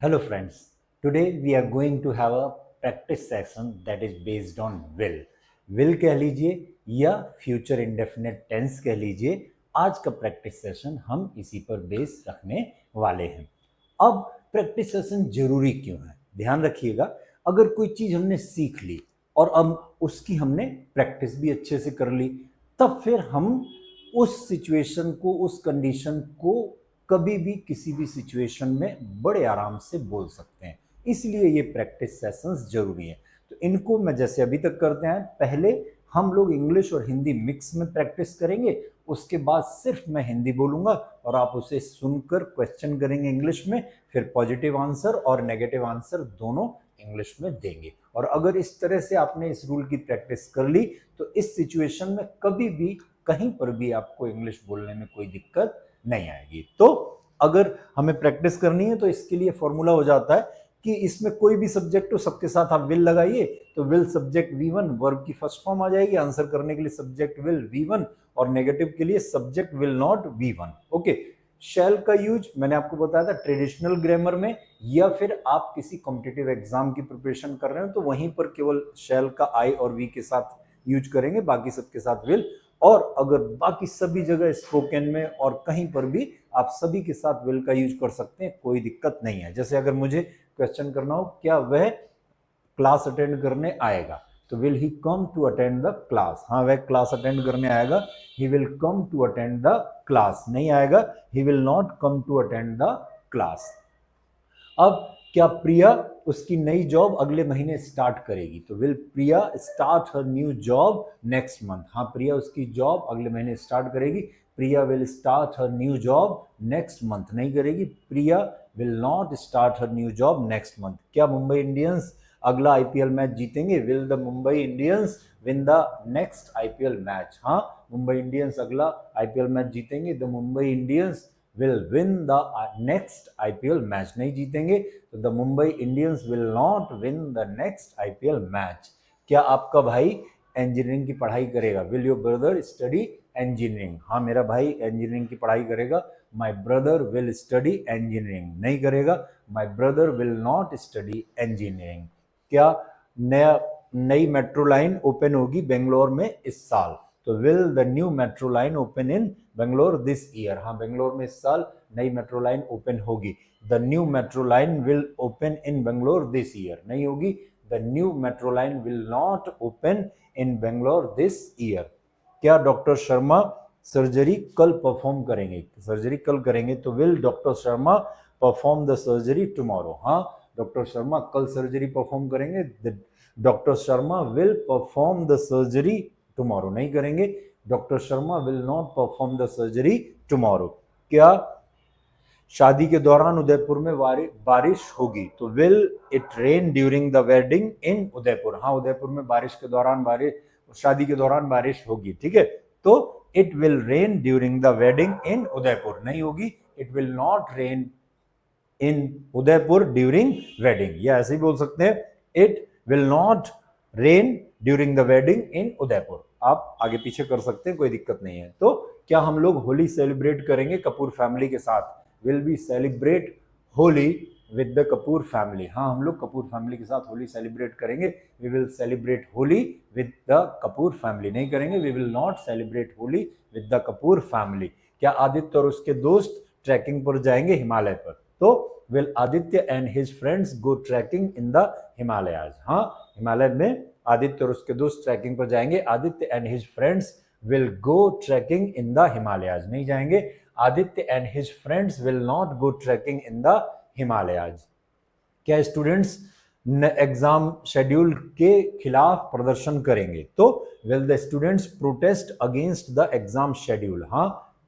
Hello friends, today we are going to have a practice session that is based on will. Will कह लीजिए या future indefinite tense कह लीजिए। आज का प्रैक्टिस सेशन हम इसी पर बेस रखने वाले हैं। अब प्रैक्टिस सेशन जरूरी क्यों है, ध्यान रखिएगा। अगर कोई चीज हमने सीख ली और अब उसकी हमने प्रैक्टिस भी अच्छे से कर ली, तब फिर हम उस सिचुएशन को, उस कंडीशन को कभी भी किसी भी सिचुएशन में बड़े आराम से बोल सकते हैं। इसलिए ये प्रैक्टिस सेशंस जरूरी है। तो इनको मैं जैसे अभी तक करते हैं, पहले हम लोग इंग्लिश और हिंदी मिक्स में प्रैक्टिस करेंगे, उसके बाद सिर्फ मैं हिंदी बोलूंगा और आप उसे सुनकर क्वेश्चन करेंगे इंग्लिश में, फिर पॉजिटिव आंसर और नेगेटिव आंसर दोनों इंग्लिश में देंगे। और अगर इस तरह से आपने इस रूल की प्रैक्टिस कर ली तो इस सिचुएशन में कभी भी कहीं पर भी आपको इंग्लिश बोलने में कोई दिक्कत नहीं आएगी। तो अगर हमें प्रैक्टिस करनी है तो इसके लिए फॉर्मूला हो जाता है कि इसमें कोई भी सब्जेक्ट हो, सबके साथ आप विल लगाइए तो विल सब्जेक्ट V1, वर्ब की फर्स्ट फॉर्म आ जाएगी। आंसर करने के लिए सब्जेक्ट विल V1 और नेगेटिव के लिए subject will not V1। Okay, shall का यूज मैंने आपको बताया था ट्रेडिशनल ग्रामर में, या फिर आप किसी कॉम्पिटिटिव एग्जाम की प्रिपरेशन कर रहे हो तो वहीं पर केवल शैल का I और V के साथ यूज करेंगे, बाकी सबके साथ विल। और अगर बाकी सभी जगह स्पोकन में और कहीं पर भी आप सभी के साथ विल का यूज कर सकते हैं, कोई दिक्कत नहीं है। जैसे अगर मुझे क्वेश्चन करना हो क्या वह क्लास अटेंड करने आएगा, तो will he come to attend the class. हाँ, वह क्लास अटेंड करने आएगा, he will come to attend the class. नहीं आएगा, he will not come to attend the class. अब क्या प्रिया उसकी नई जॉब अगले महीने स्टार्ट करेगी, तो will Priya start her new job next month. हाँ, प्रिया उसकी जॉब अगले महीने स्टार्ट करेगी। Priya will start her new job next month. नहीं करेगी, Priya will not start her new job next month. क्या मुंबई इंडियंस अगला आईपीएल मैच जीतेंगे, will the Mumbai Indians win the next IPL match. हाँ, मुंबई इंडियंस अगला आईपीएल मैच जीतेंगे, the Mumbai Indians will win the next IPL match। नहीं जीतेंगे तो the Mumbai Indians will not win the next IPL match। क्या आपका भाई इंजीनियरिंग की पढ़ाई करेगा, will your brother study engineering। हाँ, मेरा भाई इंजीनियरिंग की पढ़ाई करेगा, my brother will study engineering। नहीं करेगा, my brother will not study engineering। क्या नई मेट्रो लाइन ओपन होगी बेंगलोर में इस साल, तो will the new metro line open in Bangalore this year. हाँ, बेंगलोर में इस साल नई मेट्रो लाइन ओपन होगी। The new metro line will open in Bangalore this year. नहीं होगी, the new metro line will not open in Bangalore this year. क्या doctor Sharma surgery कल परफॉर्म करेंगे, सर्जरी कल करेंगे, तो will doctor Sharma perform the surgery tomorrow. हाँ, डॉक्टर शर्मा कल सर्जरी परफॉर्म करेंगे, doctor Sharma will perform the surgery tomorrow. नहीं करेंगे, doctor Sharma will not perform the surgery tomorrow. क्या शादी के दौरान उदयपुर में बारिश होगी, तो will it rain during the wedding in Udaipur. हाँ, उदयपुर में बारिश के दौरान शादी के दौरान बारिश होगी। ठीक है, तो it will rain during the wedding in Udaipur. नहीं होगी, it will not rain in Udaipur during wedding, या ऐसे ही बोल सकते हैं, it will not rain during the wedding in Udaipur. आप आगे पीछे कर सकते हैं, कोई दिक्कत नहीं है। तो क्या हम लोग होली सेलिब्रेट करेंगे कपूर फैमिली के साथ, will be celebrate Holi with the Kapoor family. हाँ, हम लोग कपूर फैमिली के साथ होली सेलिब्रेट करेंगे, we will celebrate Holi with the Kapoor family. नहीं करेंगे, we will not celebrate Holi with the Kapoor family. क्या आदित्य और उसके दोस्त ट्रैकिंग पर जाएंगे हिमालय पर, तो will Aditya and his friends go trekking in the Himalayas. हाँ, हिमालय में आदित्य और उसके दोस्त ट्रैकिंग पर जाएंगे, Aditya and his friends will go trekking in the Himalayas. नहीं जाएंगे, Aditya and his friends will not go trekking in the Himalayas. क्या स्टूडेंट्स एग्जाम शेड्यूल के खिलाफ प्रदर्शन करेंगे, तो will the students protest against the exam schedule. हाँ,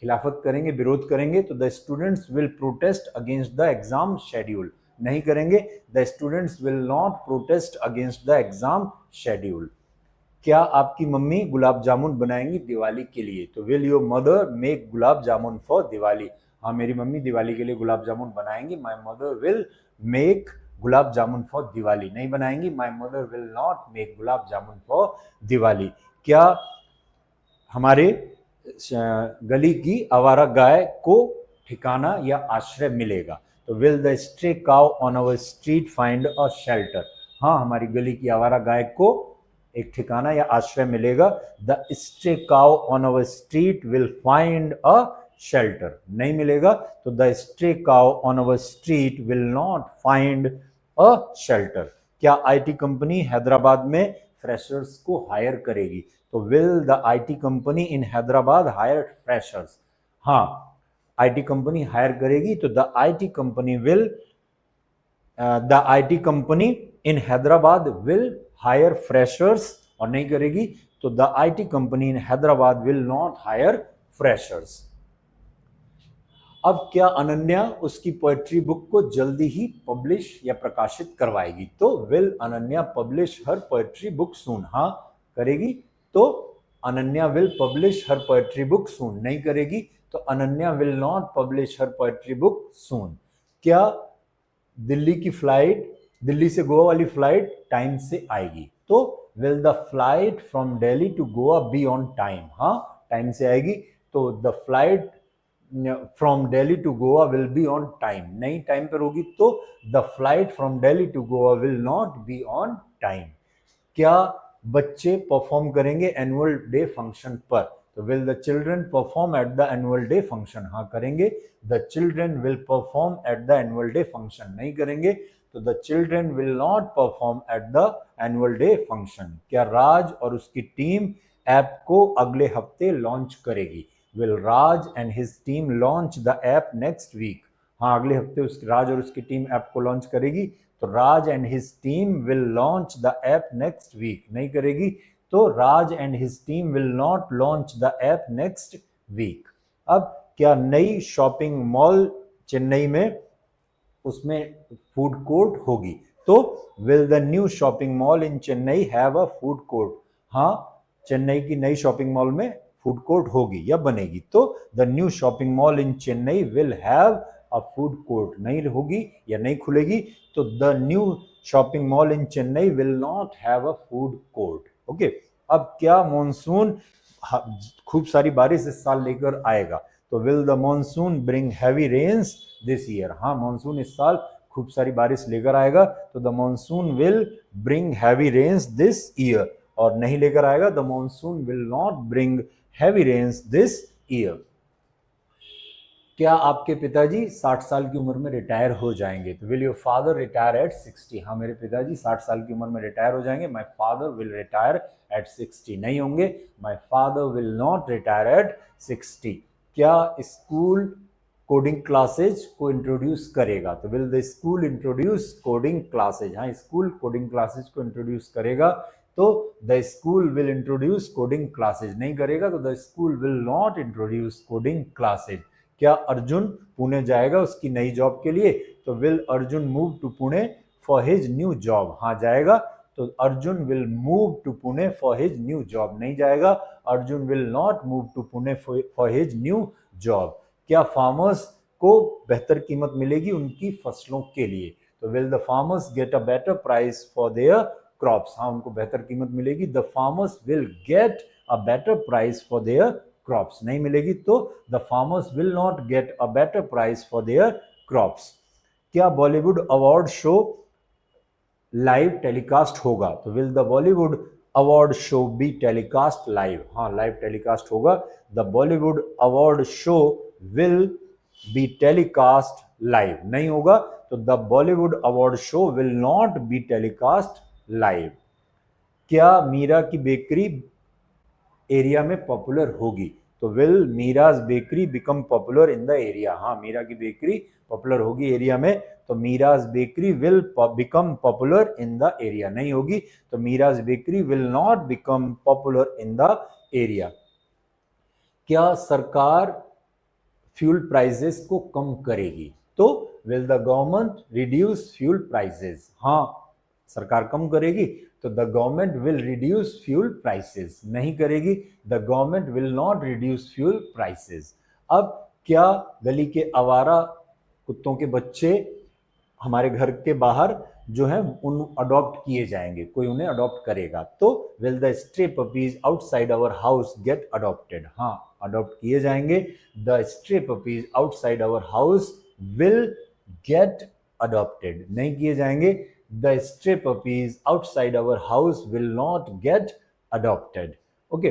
खिलाफत करेंगे, विरोध करेंगे, तो the students will protest against the exam schedule. नहीं करेंगे, the students will not protest against the exam schedule. क्या आपकी मम्मी गुलाब जामुन बनाएंगी दिवाली के लिए, तो will your mother make gulab jamun for Diwali. हाँ, मेरी मम्मी दिवाली के लिए गुलाब जामुन बनाएंगी, my mother will make gulab jamun for Diwali. नहीं बनाएंगी, my mother will not make gulab jamun for Diwali. क्या हमारे गली की आवारा गाय को ठिकाना या आश्रय मिलेगा, तो will the stray cow on our street find a shelter, हाँ हमारी गली की आवारा गाय को एक ठिकाना या आश्रय मिलेगा। The stray cow on our street will find a shelter, नहीं मिलेगा तो the stray cow on our street will not find a shelter. क्या आईटी कंपनी हैदराबाद में फ्रेशर्स को हायर करेगी, तो will the IT company in Hyderabad hire freshers, हाँ IT company hire करेगी तो the IT company will the IT company in Hyderabad will hire freshers, और नहीं करेगी तो the IT company in Hyderabad will not hire freshers. अब क्या अनन्या उसकी पोएट्री बुक को जल्दी ही पब्लिश या प्रकाशित करवाएगी, तो will Ananya publish her poetry book soon, हाँ करेगी तो Ananya will publish her poetry book soon, नहीं करेगी तो Ananya will not publish her poetry book soon. क्या दिल्ली की फ्लाइट, दिल्ली से गोवा वाली फ्लाइट टाइम से आएगी, तो will the flight from Delhi to Goa be on time, हाँ टाइम से आएगी तो the flight from Delhi to Goa will be on time, नहीं टाइम पर होगी तो the flight from Delhi to Goa will not be on time. क्या बच्चे परफॉर्म करेंगे एनुअल डे फंक्शन पर, तो will the children perform at the annual day function, हाँ करेंगे the children will perform at the annual day function, नहीं करेंगे तो the children will not perform at the annual day function. क्या राज और उसकी टीम ऐप को अगले हफ्ते लॉन्च करेगी, will Raj and his team launch the app next week, हाँ अगले हफ्ते उसकी राज और उसकी टीम ऐप को लॉन्च करेगी तो Raj and his team will launch the app next week, नहीं करेगी तो Raj and his team will not launch the app next week. अब क्या नई शॉपिंग मॉल चेन्नई में उसमें फूड कोर्ट होगी, तो will the new shopping mall in Chennai have a food court, हाँ चेन्नई की नई शॉपिंग मॉल में फूड कोर्ट होगी या बनेगी, तो the new shopping mall in Chennai will have a food court, नहीं होगी या नहीं खुलेगी तो the new shopping mall in Chennai will not have a food court. Okay, अब क्या मॉनसून खूब सारी बारिश इस साल लेकर आएगा, तो will the monsoon bring heavy rains this year, हाँ मॉनसून इस साल खूब सारी बारिश लेकर आएगा तो the monsoon will bring heavy rains this year, और नहीं लेकर आएगा the monsoon will not bring heavy rains this year. क्या आपके पिताजी 60 साल की उम्र में रिटायर हो जाएंगे, तो will your father retire at 60, हाँ मेरे पिताजी 60 साल की उम्र में रिटायर हो जाएंगे, my father will retire at 60, नहीं होंगे my father will not retire at 60। क्या स्कूल कोडिंग क्लासेज को इंट्रोड्यूस करेगा, तो will the school introduce coding classes, हाँ स्कूल कोडिंग क्लासेज को इंट्रोड्यूस करेगा तो the school will introduce coding classes, नहीं करेगा तो the school will not introduce coding classes. क्या अर्जुन पुणे जाएगा उसकी नई जॉब के लिए, तो will Arjun move to Pune for his new job, हाँ जाएगा तो Arjun will move to Pune for his new job, नहीं जाएगा Arjun will not move to Pune for his new job. क्या फार्मर्स को बेहतर कीमत मिलेगी उनकी फसलों के लिए, तो will the farmers get a better price for their crops, हाँ उनको बेहतर कीमत मिलेगी, the farmers will get a better price for their crops, नहीं मिलेगी तो the farmers will not get a better price for their crops. क्या Bollywood award show live telecast होगा, तो will the Bollywood award show be telecast live, हाँ live telecast होगा, the Bollywood award show will be telecast live, नहीं होगा तो the Bollywood award show will not be telecast live. क्या मीरा की bakery area में पॉपुलर होगी, तो will Meera's bakery become popular in the area, हाँ मीरा की बेकरी पॉपुलर होगी एरिया में तो Meera's bakery will become popular in the area, नहीं होगी तो Meera's bakery will not become popular in the area. क्या सरकार फ्यूल प्राइसेस को कम करेगी, तो will the government reduce fuel prices, हाँ सरकार कम करेगी तो the government will reduce fuel prices, नहीं करेगी the government will not reduce fuel prices. अब क्या गली के आवारा कुत्तों के बच्चे हमारे घर के बाहर जो है उन अडॉप्ट किए जाएंगे, कोई उन्हें अडॉप्ट करेगा, तो will the stray puppies outside our house get adopted, हाँ अडॉप्ट किए जाएंगे, the stray puppies outside our house will get adopted, नहीं किए जाएंगे। The stray puppies outside our house will not get adopted. Okay,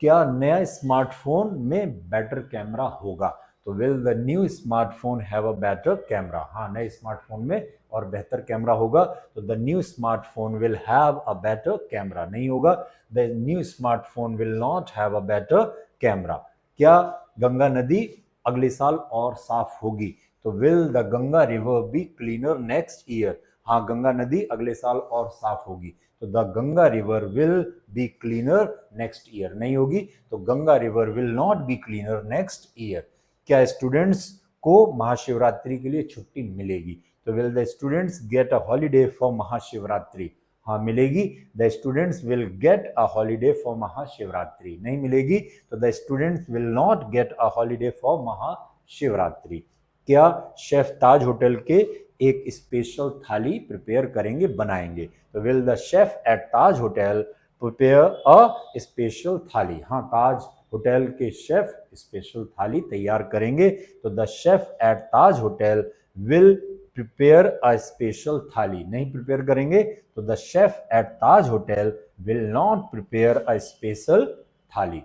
क्या नया स्मार्टफोन में better camera होगा? तो will the new smartphone have a better camera? हाँ, नए स्मार्टफोन में और बेहतर कैमरा होगा। तो the new smartphone will have a better camera, नहीं होगा। The new smartphone will not have a better camera. क्या गंगा नदी अगले साल और साफ होगी? तो will the Ganga river be cleaner next year? हाँ, गंगा नदी अगले साल और साफ होगी। तो the Ganga river will be cleaner next year, नहीं होगी। तो Ganga river will not be cleaner next year. क्या स्टूडेंट्स को महाशिवरात्रि के लिए छुट्टी मिलेगी? तो will the students get a holiday for Mahashivratri? हाँ, मिलेगी। The students will get a holiday for Mahashivratri, नहीं मिलेगी। तो the students will not get a holiday for Mahashivratri. क्या शेफ ताज होटल के एक स्पेशल थाली प्रिपेयर करेंगे, बनाएंगे? तो will the chef at Taj hotel prepare a special thali? हाँ, ताज होटल के शेफ स्पेशल थाली तैयार करेंगे। तो the chef at Taj hotel will prepare a special thali, नहीं प्रिपेयर करेंगे। तो the chef at Taj hotel will not prepare a special thali.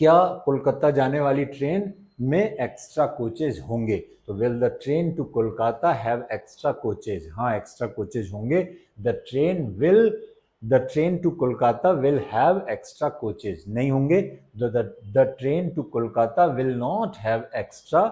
क्या कोलकाता जाने वाली ट्रेन में एक्स्ट्रा कोचेज होंगे? तो will the train to Kolkata have extra coaches? हाँ, एक्स्ट्रा कोचेज होंगे। The train to Kolkata will have extra coaches, नहीं होंगे। The train to Kolkata will not have extra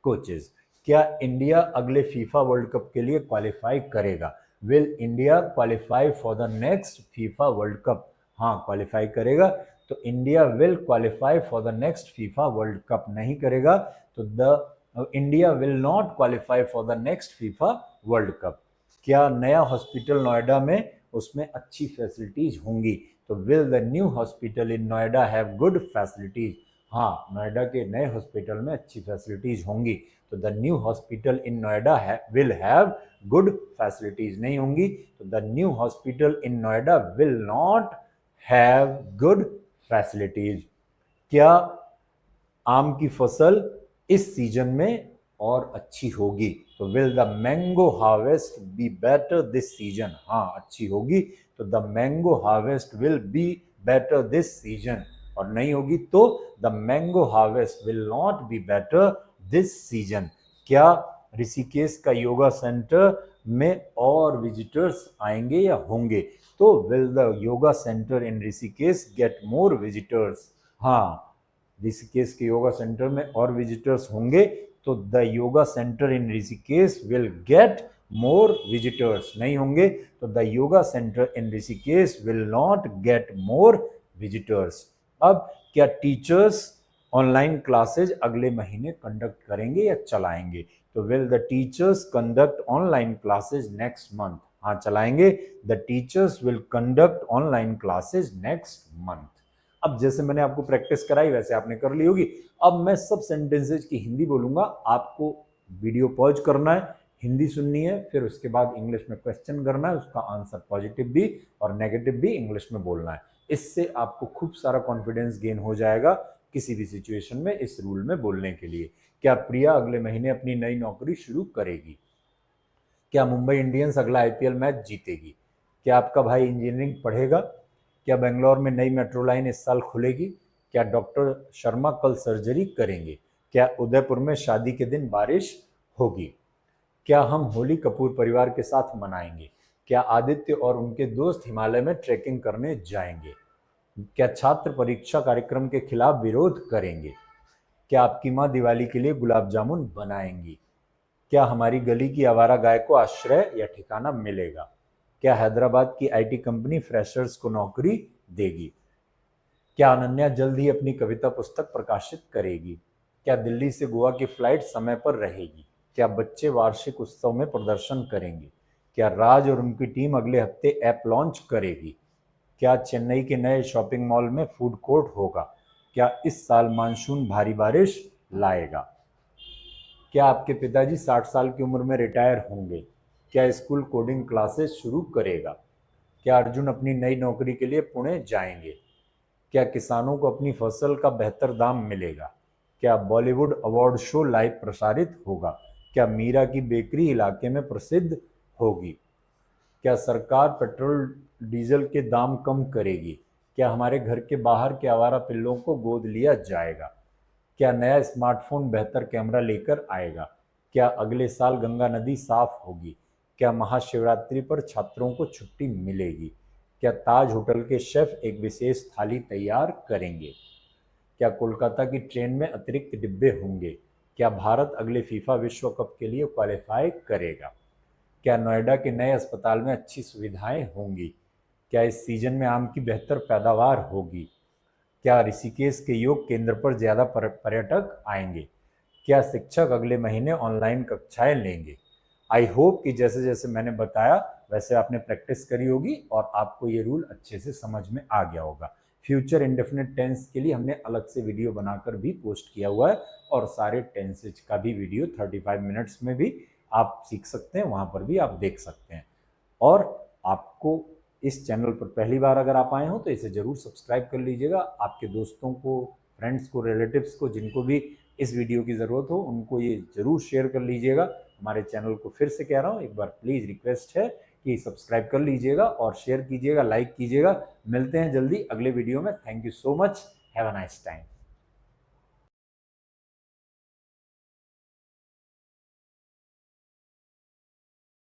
coaches. क्या इंडिया अगले फीफा वर्ल्ड कप के लिए क्वालिफाई करेगा? Will India qualify for the next FIFA world cup? हाँ, qualify करेगा। तो India will qualify for the next FIFA world cup, नहीं करेगा। तो the India will not qualify for the next FIFA world cup. क्या नया hospital Noida में उसमें अच्छी फैसिलिटीज होंगी? तो will the new hospital in Noida have good facilities? हाँ, नोएडा के नए हॉस्पिटल में अच्छी फैसिलिटीज होंगी। तो the new hospital in Noida will have good facilities, नहीं होंगी। तो the new hospital in Noida will not have good facilities. क्या आम की फसल इस सीजन में और अच्छी होगी? तो will the mango harvest be better this season? हाँ, अच्छी होगी। तो the mango harvest will be better this season, और नहीं होगी तो the mango harvest will not be better this season. क्या ऋषिकेश का योगा सेंटर में और विजिटर्स आएंगे या होंगे? तो will the yoga centre in Rishikesh get more visitors? हाँ, ऋषिकेश के योगा सेंटर में और विजिटर्स होंगे। तो the yoga centre in Rishikesh will get more visitors, नहीं होंगे। तो the yoga centre in Rishikesh will not get more visitors. अब क्या टीचर्स ऑनलाइन क्लासेज अगले महीने कंडक्ट करेंगे या चलाएंगे? तो will the teachers conduct online classes next month? हाँ, चलाएंगे। The teachers will conduct online classes next month. अब जैसे मैंने आपको प्रैक्टिस कराई वैसे आपने कर ली होगी। अब मैं सब सेंटेंसेज की हिंदी बोलूंगा, आपको वीडियो पॉज करना है, हिंदी सुननी है, फिर उसके बाद इंग्लिश में क्वेश्चन करना है, उसका आंसर पॉजिटिव भी और नेगेटिव भी इंग्लिश में बोलना है। इससे आपको खूब सारा कॉन्फिडेंस गेन हो जाएगा किसी भी सिचुएशन में इस रूल में बोलने के लिए। क्या प्रिया अगले महीने अपनी नई नौकरी शुरू करेगी? क्या मुंबई इंडियंस अगला आईपीएल मैच जीतेगी? क्या आपका भाई इंजीनियरिंग पढ़ेगा? क्या बेंगलोर में नई मेट्रो लाइन इस साल खुलेगी? क्या डॉक्टर शर्मा कल सर्जरी करेंगे? क्या उदयपुर में शादी के दिन बारिश होगी? क्या हम होली कपूर परिवार के साथ मनाएंगे? क्या आदित्य और उनके दोस्त हिमालय में ट्रैकिंग करने जाएंगे? क्या छात्र परीक्षा कार्यक्रम के खिलाफ विरोध करेंगे? क्या आपकी माँ दिवाली के लिए गुलाब जामुन बनाएंगी? क्या हमारी गली की आवारा गाय को आश्रय या ठिकाना मिलेगा? क्या हैदराबाद की आईटी कंपनी फ्रेशर्स को नौकरी देगी? क्या अनन्या जल्द ही अपनी कविता पुस्तक प्रकाशित करेगी? क्या दिल्ली से गोवा की फ्लाइट समय पर रहेगी? क्या बच्चे वार्षिक उत्सव में प्रदर्शन करेंगे? क्या राज और उनकी टीम अगले हफ्ते ऐप लॉन्च करेगी? क्या चेन्नई के नए शॉपिंग मॉल में फूड कोर्ट होगा? क्या इस साल मानसून भारी बारिश लाएगा? क्या आपके पिताजी 60 साल की उम्र में रिटायर होंगे? क्या स्कूल कोडिंग क्लासेस शुरू करेगा? क्या अर्जुन अपनी नई नौकरी के लिए पुणे जाएंगे? क्या किसानों को अपनी फसल का बेहतर दाम मिलेगा? क्या बॉलीवुड अवार्ड शो लाइव प्रसारित होगा? क्या मीरा की बेकरी इलाके में प्रसिद्ध होगी? क्या सरकार पेट्रोल डीजल के दाम कम करेगी? क्या हमारे घर के बाहर के आवारा पिल्लों को गोद लिया जाएगा? क्या नया स्मार्टफोन बेहतर कैमरा लेकर आएगा? क्या अगले साल गंगा नदी साफ होगी? क्या महाशिवरात्रि पर छात्रों को छुट्टी मिलेगी? क्या ताज होटल के शेफ एक विशेष थाली तैयार करेंगे? क्या कोलकाता की ट्रेन में अतिरिक्त डिब्बे होंगे? क्या भारत अगले फीफा विश्व कप के लिए क्वालिफाई करेगा? क्या नोएडा के नए अस्पताल में अच्छी सुविधाएं होंगी? क्या इस सीजन में आम की बेहतर पैदावार होगी? क्या ऋषिकेश के योग केंद्र पर ज़्यादा पर्यटक आएंगे? क्या शिक्षक अगले महीने ऑनलाइन कक्षाएं लेंगे? आई होप कि जैसे जैसे मैंने बताया वैसे आपने प्रैक्टिस करी होगी और आपको ये रूल अच्छे से समझ में आ गया होगा। फ्यूचर इंडेफिनिट टेंस के लिए हमने अलग से वीडियो बनाकर भी पोस्ट किया हुआ है और सारे टेंसेज का भी वीडियो 35 मिनट्स में भी आप सीख सकते हैं, वहाँ पर भी आप देख सकते हैं। और आपको इस चैनल पर पहली बार अगर आप आए हो तो इसे ज़रूर सब्सक्राइब कर लीजिएगा। आपके दोस्तों को, फ्रेंड्स को, रिलेटिव्स को, जिनको भी इस वीडियो की ज़रूरत हो उनको ये ज़रूर शेयर कर लीजिएगा। हमारे चैनल को फिर से कह रहा हूँ, एक बार प्लीज़ रिक्वेस्ट है कि सब्सक्राइब कर लीजिएगा और शेयर कीजिएगा, लाइक कीजिएगा। मिलते हैं जल्दी अगले वीडियो में। Thank you so much. Have a nice time.